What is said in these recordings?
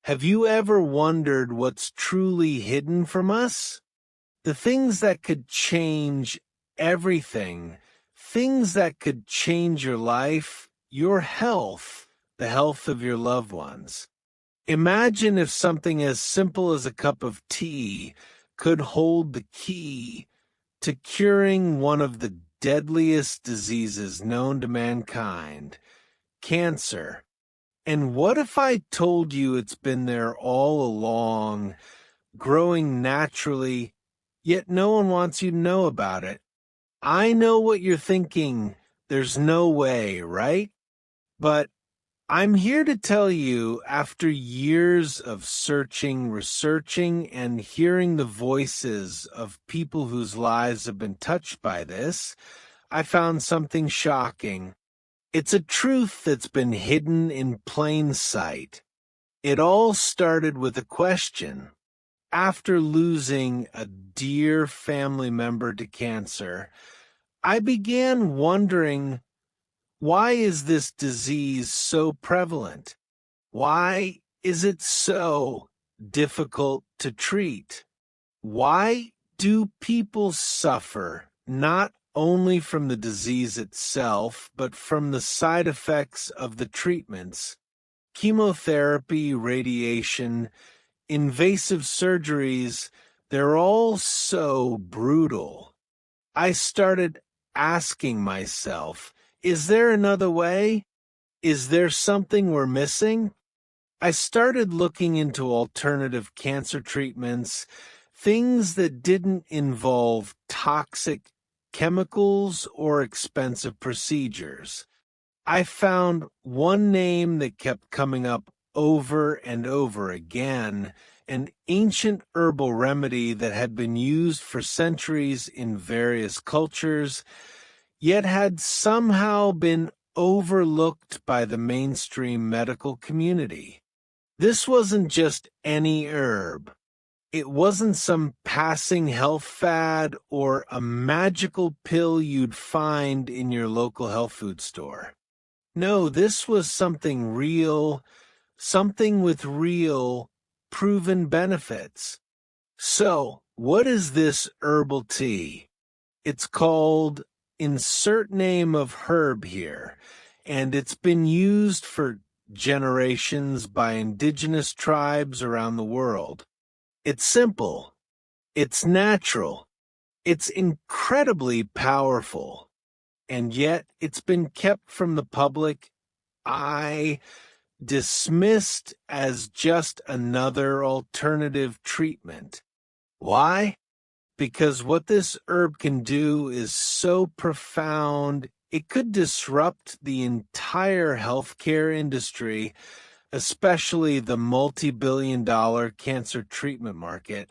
Have you ever wondered what's truly hidden from us? The things that could change everything, things that could change your life, your health, the health of your loved ones. Imagine if something as simple as a cup of tea could hold the key to curing one of the deadliest diseases known to mankind, cancer. And what if I told you it's been there all along, growing naturally, yet no one wants you to know about it? I know what you're thinking. There's no way, right? But I'm here to tell you, after years of searching, researching, and hearing the voices of people whose lives have been touched by this, I found something shocking. It's a truth that's been hidden in plain sight. It all started with a question. After losing a dear family member to cancer, I began wondering, why is this disease so prevalent? Why is it so difficult to treat? Why do people suffer not only from the disease itself, but from the side effects of the treatments? Chemotherapy, radiation, invasive surgeries, they're all so brutal. I started asking myself, is there another way? Is there something we're missing? I started looking into alternative cancer treatments, things that didn't involve toxic chemicals or expensive procedures. I found one name that kept coming up over and over again, an ancient herbal remedy that had been used for centuries in various cultures, yet had somehow been overlooked by the mainstream medical community. This wasn't just any herb. It wasn't some passing health fad or a magical pill you'd find in your local health food store. No, this was something real, something with real, proven benefits. So, what is this herbal tea? It's called insert name of herb here, and it's been used for generations by indigenous tribes around the world. It's simple. It's natural. It's incredibly powerful. And yet it's been kept from the public eye, dismissed as just another alternative treatment. Why? Because what this herb can do is so profound, it could disrupt the entire healthcare industry, especially the multi-billion-dollar cancer treatment market.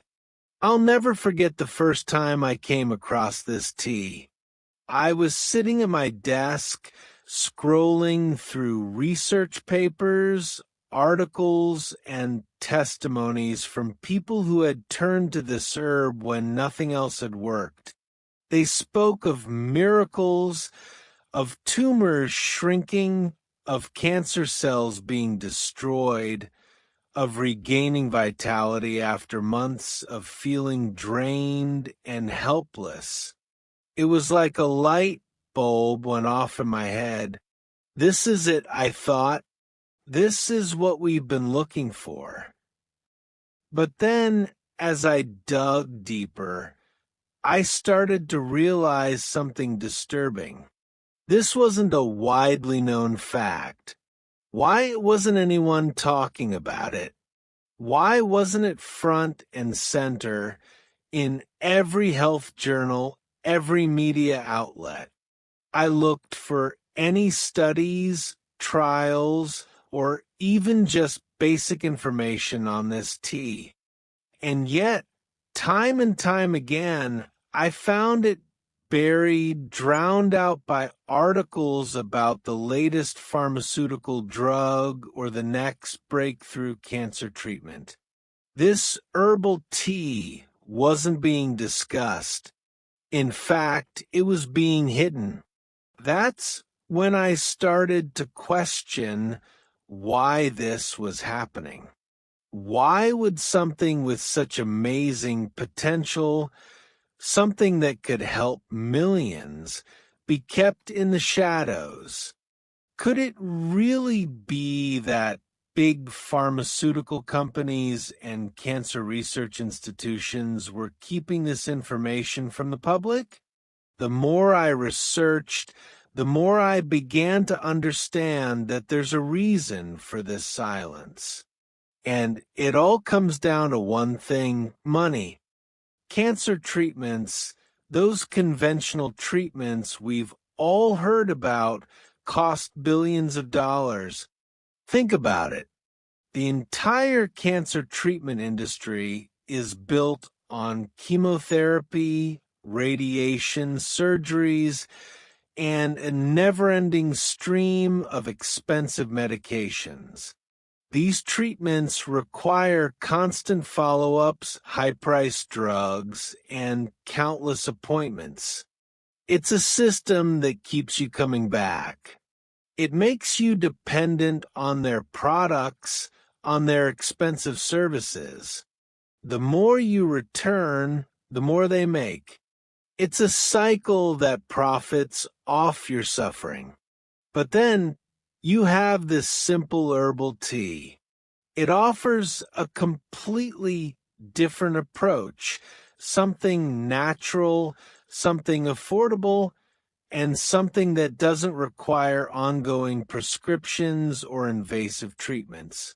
I'll never forget the first time I came across this tea. I was sitting at my desk, scrolling through research papers, articles, and testimonies from people who had turned to this herb when nothing else had worked. They spoke of miracles, of tumors shrinking, of cancer cells being destroyed, of regaining vitality after months of feeling drained and helpless. It was like a light bulb went off in my head. This is it, I thought. This is what we've been looking for. But then, as I dug deeper, I started to realize something disturbing. This wasn't a widely known fact. Why wasn't anyone talking about it? Why wasn't it front and center in every health journal, every media outlet? I looked for any studies, trials, or even just basic information on this tea. And yet, time and time again, I found it buried, drowned out by articles about the latest pharmaceutical drug or the next breakthrough cancer treatment. This herbal tea wasn't being discussed. In fact, it was being hidden. That's when I started to question why this was happening. Why would something with such amazing potential, something that could help millions, be kept in the shadows? Could it really be that big pharmaceutical companies and cancer research institutions were keeping this information from the public? The more I researched, the more I began to understand that there's a reason for this silence. And it all comes down to one thing: money. Cancer treatments, those conventional treatments we've all heard about, cost billions of dollars. Think about it. The entire cancer treatment industry is built on chemotherapy, radiation, surgeries, and a never-ending stream of expensive medications. These treatments require constant follow-ups, high-priced drugs, and countless appointments. It's a system that keeps you coming back. It makes you dependent on their products, on their expensive services. The more you return, the more they make. It's a cycle that profits off your suffering. But then you have this simple herbal tea. It offers a completely different approach, something natural, something affordable, and something that doesn't require ongoing prescriptions or invasive treatments.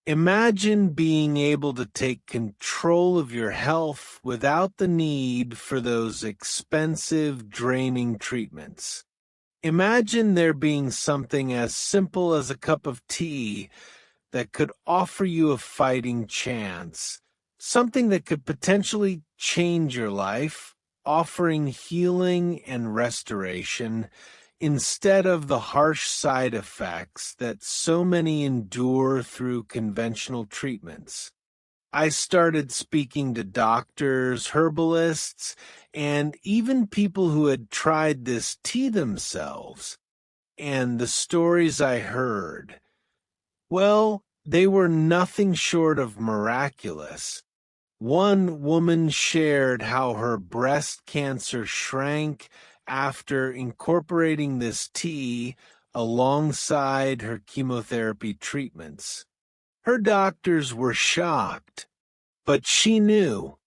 Imagine being able to take control of your health without the need for those expensive, draining treatments. Imagine there being something as simple as a cup of tea that could offer you a fighting chance, something that could potentially change your life, offering healing and restoration instead of the harsh side effects that so many endure through conventional treatments. I started speaking to doctors, herbalists, and even people who had tried this tea themselves. And the stories I heard, well, they were nothing short of miraculous. One woman shared how her breast cancer shrank after incorporating this tea alongside her chemotherapy treatments. Her doctors were shocked, but she knew.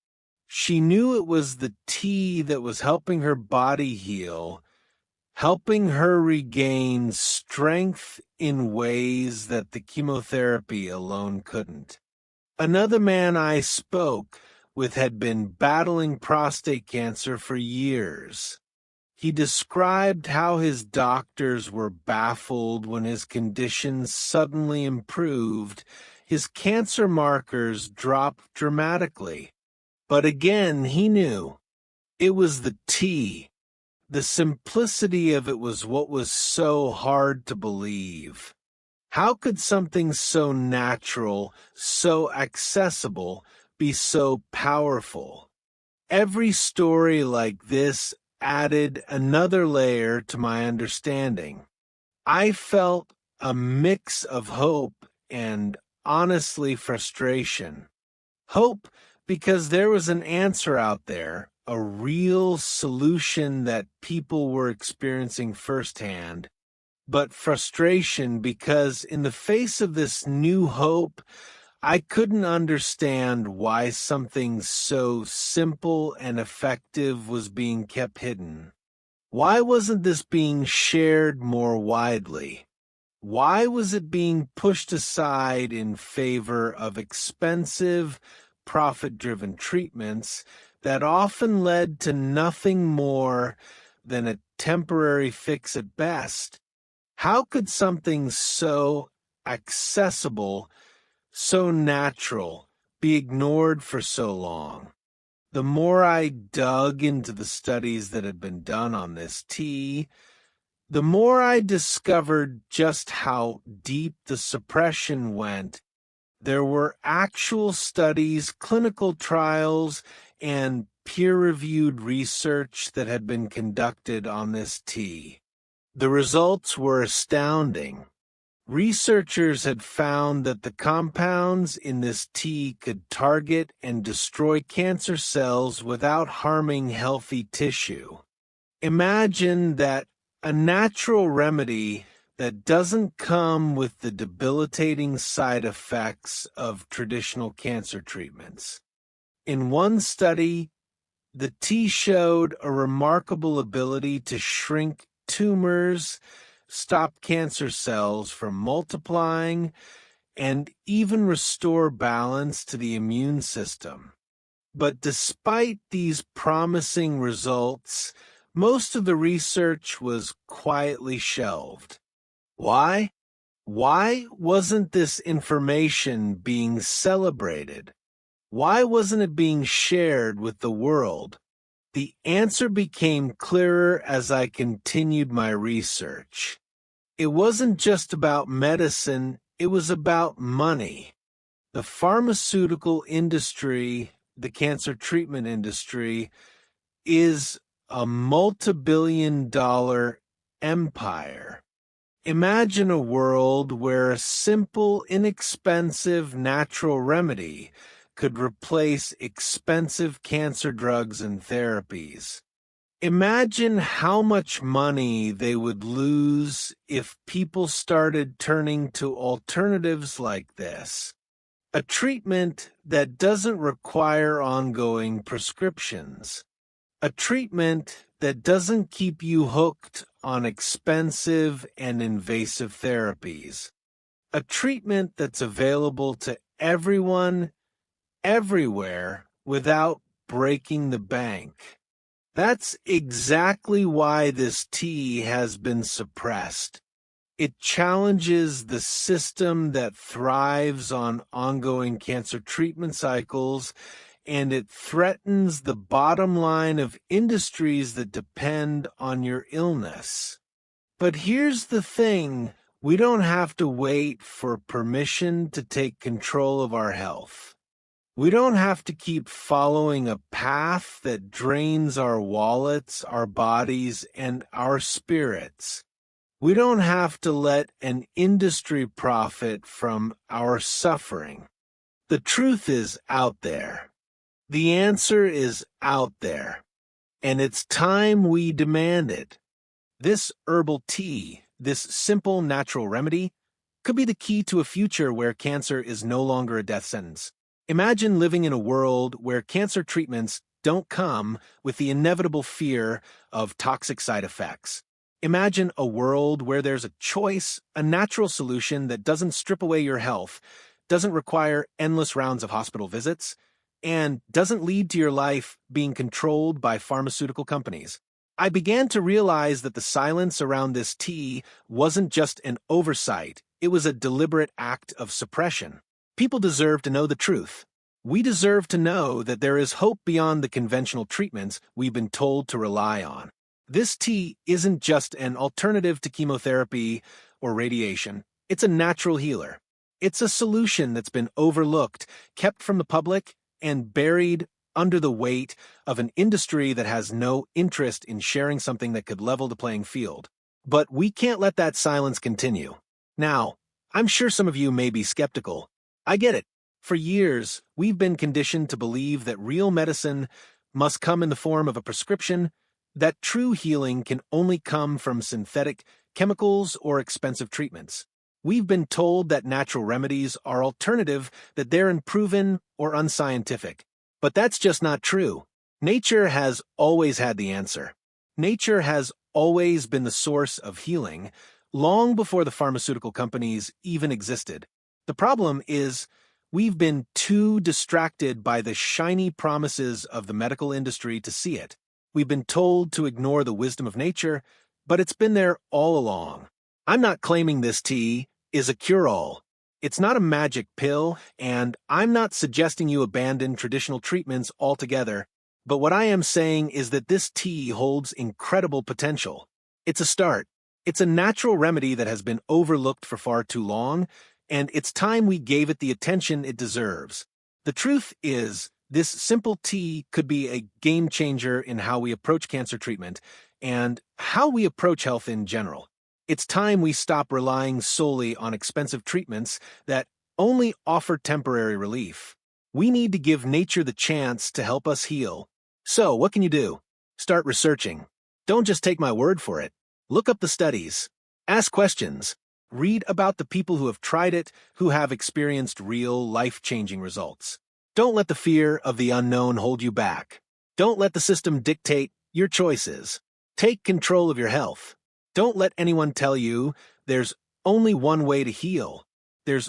She knew it was the tea that was helping her body heal, helping her regain strength in ways that the chemotherapy alone couldn't. Another man I spoke with had been battling prostate cancer for years. He described how his doctors were baffled when his condition suddenly improved. His cancer markers dropped dramatically. But again, he knew it was the tea. The simplicity of it was what was so hard to believe. How could something so natural, so accessible, be so powerful? Every story like this added another layer to my understanding. I felt a mix of hope and, honestly, frustration. Hope because there was an answer out there, a real solution that people were experiencing firsthand. But frustration because in the face of this new hope, I couldn't understand why something so simple and effective was being kept hidden. Why wasn't this being shared more widely? Why was it being pushed aside in favor of expensive, profit-driven treatments that often led to nothing more than a temporary fix at best? How could something so accessible, so natural, be ignored for so long? The more I dug into the studies that had been done on this tea, the more I discovered just how deep the suppression went. There were actual studies, clinical trials, and peer-reviewed research that had been conducted on this tea. The results were astounding. Researchers had found that the compounds in this tea could target and destroy cancer cells without harming healthy tissue. Imagine that, a natural remedy that doesn't come with the debilitating side effects of traditional cancer treatments. In one study, the tea showed a remarkable ability to shrink tumors, stop cancer cells from multiplying, and even restore balance to the immune system. But despite these promising results, most of the research was quietly shelved. Why? Why wasn't this information being celebrated? Why wasn't it being shared with the world? The answer became clearer as I continued my research. It wasn't just about medicine, it was about money. The pharmaceutical industry, the cancer treatment industry, is a multi-billion-dollar empire. Imagine a world where a simple, inexpensive natural remedy could replace expensive cancer drugs and therapies. Imagine how much money they would lose if people started turning to alternatives like this. A treatment that doesn't require ongoing prescriptions. A treatment that doesn't keep you hooked on expensive and invasive therapies. A treatment that's available to everyone, everywhere, without breaking the bank. That's exactly why this tea has been suppressed. It challenges the system that thrives on ongoing cancer treatment cycles, and it threatens the bottom line of industries that depend on your illness. But here's the thing, we don't have to wait for permission to take control of our health. We don't have to keep following a path that drains our wallets, our bodies, and our spirits. We don't have to let an industry profit from our suffering. The truth is out there. The answer is out there. And it's time we demand it. This herbal tea, this simple natural remedy, could be the key to a future where cancer is no longer a death sentence. Imagine living in a world where cancer treatments don't come with the inevitable fear of toxic side effects. Imagine a world where there's a choice, a natural solution that doesn't strip away your health, doesn't require endless rounds of hospital visits, and doesn't lead to your life being controlled by pharmaceutical companies. I began to realize that the silence around this tea wasn't just an oversight, it was a deliberate act of suppression. People deserve to know the truth. We deserve to know that there is hope beyond the conventional treatments we've been told to rely on. This tea isn't just an alternative to chemotherapy or radiation. It's a natural healer. It's a solution that's been overlooked, kept from the public, and buried under the weight of an industry that has no interest in sharing something that could level the playing field. But we can't let that silence continue. Now, I'm sure some of you may be skeptical. I get it. For years, we've been conditioned to believe that real medicine must come in the form of a prescription, that true healing can only come from synthetic chemicals or expensive treatments. We've been told that natural remedies are alternative, that they're unproven or unscientific. But that's just not true. Nature has always had the answer. Nature has always been the source of healing, long before the pharmaceutical companies even existed. The problem is, we've been too distracted by the shiny promises of the medical industry to see it. We've been told to ignore the wisdom of nature, but it's been there all along. I'm not claiming this tea is a cure-all. It's not a magic pill, and I'm not suggesting you abandon traditional treatments altogether, but what I am saying is that this tea holds incredible potential. It's a start. It's a natural remedy that has been overlooked for far too long, and it's time we gave it the attention it deserves. The truth is, this simple tea could be a game changer in how we approach cancer treatment and how we approach health in general. It's time we stop relying solely on expensive treatments that only offer temporary relief. We need to give nature the chance to help us heal. So, what can you do? Start researching. Don't just take my word for it. Look up the studies. Ask questions. Read about the people who have tried it, who have experienced real, life-changing results. Don't let the fear of the unknown hold you back. Don't let the system dictate your choices. Take control of your health. Don't let anyone tell you there's only one way to heal. There's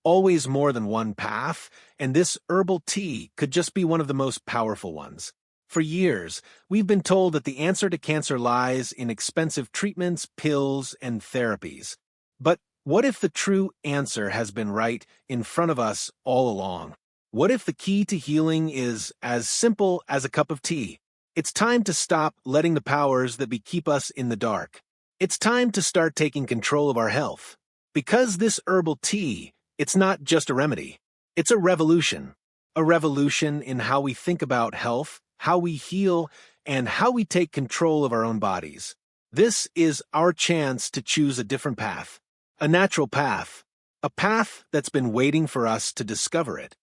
always more than one path, and this herbal tea could just be one of the most powerful ones. For years, we've been told that the answer to cancer lies in expensive treatments, pills, and therapies. But what if the true answer has been right in front of us all along? What if the key to healing is as simple as a cup of tea? It's time to stop letting the powers that be keep us in the dark. It's time to start taking control of our health. Because this herbal tea, it's not just a remedy. It's a revolution. A revolution in how we think about health, how we heal, and how we take control of our own bodies. This is our chance to choose a different path. A natural path. A path that's been waiting for us to discover it.